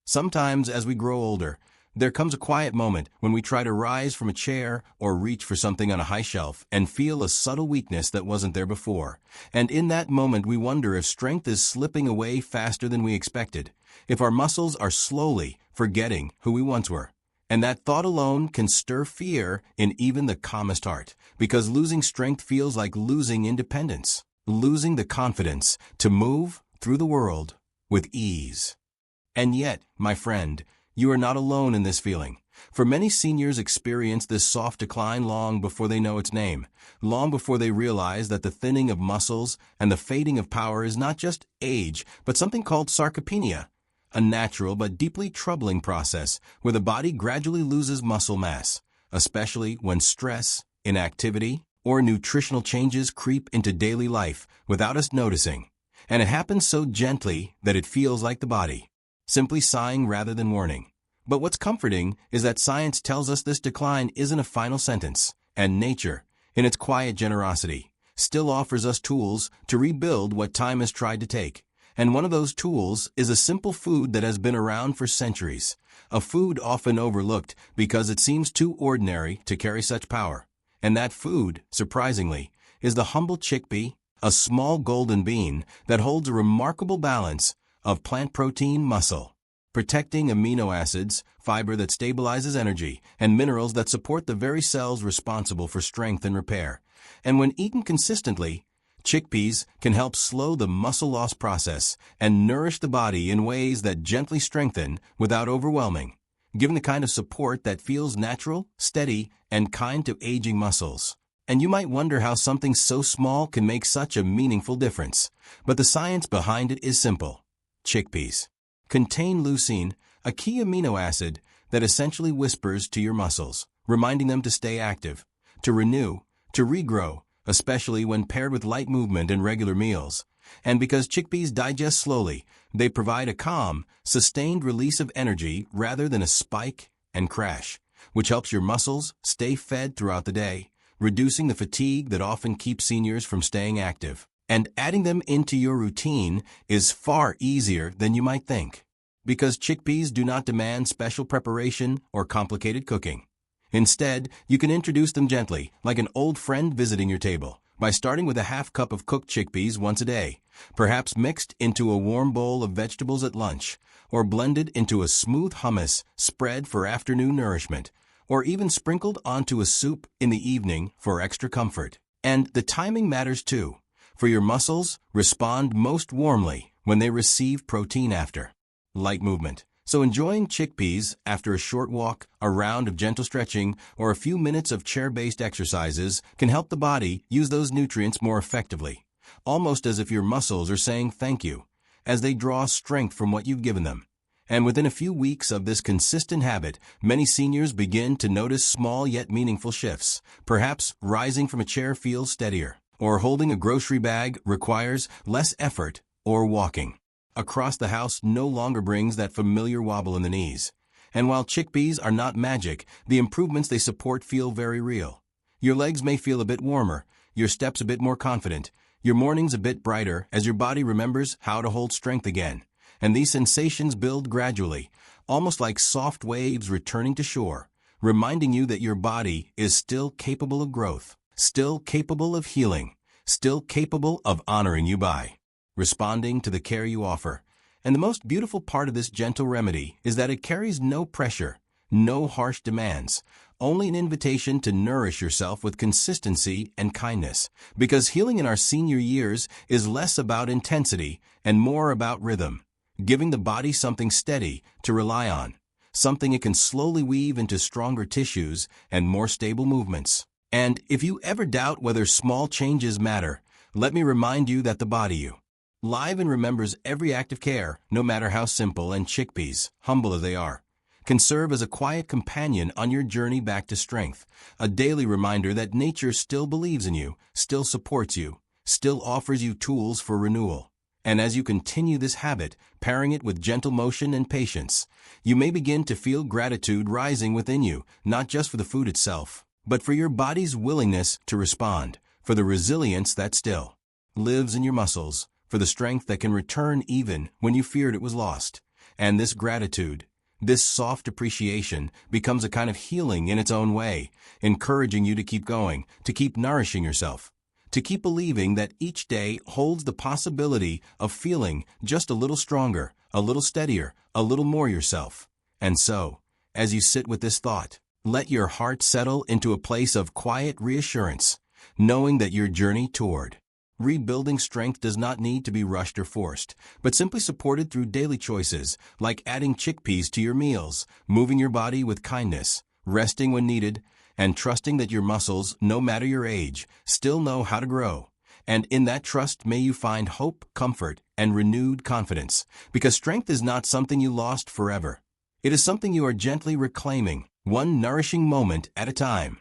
Sometimes, as we grow older, there comes a quiet moment when we try to rise from a chair or reach for something on a high shelf and feel a subtle weakness that wasn't there before. And in that moment, we wonder if strength is slipping away faster than we expected, if our muscles are slowly forgetting who we once were. And that thought alone can stir fear in even the calmest heart, because losing strength feels like losing independence, losing the confidence to move through the world with ease. And yet, my friend, you are not alone in this feeling. For many seniors experience this soft decline long before they know its name, long before they realize that the thinning of muscles and the fading of power is not just age, but something called sarcopenia, a natural but deeply troubling process where the body gradually loses muscle mass, especially when stress, inactivity, or nutritional changes creep into daily life without us noticing. And it happens so gently that it feels like the body simply sighing rather than warning. But what's comforting is that science tells us this decline isn't a final sentence, and nature, in its quiet generosity, still offers us tools to rebuild what time has tried to take. And one of those tools is a simple food that has been around for centuries, a food often overlooked because it seems too ordinary to carry such power. And that food, surprisingly, is the humble chickpea, a small golden bean that holds a remarkable balance of plant protein, muscle, protecting amino acids, fiber that stabilizes energy, and minerals that support the very cells responsible for strength and repair. And when eaten consistently, chickpeas can help slow the muscle loss process and nourish the body in ways that gently strengthen without overwhelming, giving the kind of support that feels natural, steady, and kind to aging muscles. And you might wonder how something so small can make such a meaningful difference. But the science behind it is simple. Chickpeas contain leucine, a key amino acid that essentially whispers to your muscles, reminding them to stay active, to renew, to regrow, especially when paired with light movement and regular meals. And because chickpeas digest slowly, they provide a calm, sustained release of energy rather than a spike and crash, which helps your muscles stay fed throughout the day, reducing the fatigue that often keeps seniors from staying active. And adding them into your routine is far easier than you might think, because chickpeas do not demand special preparation or complicated cooking. Instead, you can introduce them gently, like an old friend visiting your table, by starting with a half cup of cooked chickpeas once a day, perhaps mixed into a warm bowl of vegetables at lunch, or blended into a smooth hummus spread for afternoon nourishment, or even sprinkled onto a soup in the evening for extra comfort. And the timing matters too, for your muscles respond most warmly when they receive protein after light movement. So enjoying chickpeas after a short walk, a round of gentle stretching, or a few minutes of chair-based exercises can help the body use those nutrients more effectively, almost as if your muscles are saying thank you, as they draw strength from what you've given them. And within a few weeks of this consistent habit, many seniors begin to notice small yet meaningful shifts. Perhaps rising from a chair feels steadier, or holding a grocery bag requires less effort, or walking across the house no longer brings that familiar wobble in the knees. And while chickpeas are not magic, the improvements they support feel very real. Your legs may feel a bit warmer, your steps a bit more confident, your mornings a bit brighter as your body remembers how to hold strength again. And these sensations build gradually, almost like soft waves returning to shore, reminding you that your body is still capable of growth, still capable of healing, still capable of honoring you by responding to the care you offer. And the most beautiful part of this gentle remedy is that it carries no pressure, no harsh demands, only an invitation to nourish yourself with consistency and kindness. Because healing in our senior years is less about intensity and more about rhythm, giving the body something steady to rely on, something it can slowly weave into stronger tissues and more stable movements. And if you ever doubt whether small changes matter, let me remind you that the body live and remembers every act of care, no matter how simple, and chickpeas, humble as they are, can serve as a quiet companion on your journey back to strength, a daily reminder that nature still believes in you, still supports you, still offers you tools for renewal. And as you continue this habit, pairing it with gentle motion and patience, you may begin to feel gratitude rising within you, not just for the food itself, but for your body's willingness to respond, for the resilience that still lives in your muscles, for the strength that can return even when you feared it was lost. And this gratitude, this soft appreciation, becomes a kind of healing in its own way, encouraging you to keep going, to keep nourishing yourself, to keep believing that each day holds the possibility of feeling just a little stronger, a little steadier, a little more yourself. And so, as you sit with this thought, let your heart settle into a place of quiet reassurance, knowing that your journey toward rebuilding strength does not need to be rushed or forced, but simply supported through daily choices, like adding chickpeas to your meals, moving your body with kindness, resting when needed, and trusting that your muscles, no matter your age, still know how to grow. And in that trust may you find hope, comfort, and renewed confidence, because strength is not something you lost forever. It is something you are gently reclaiming, one nourishing moment at a time.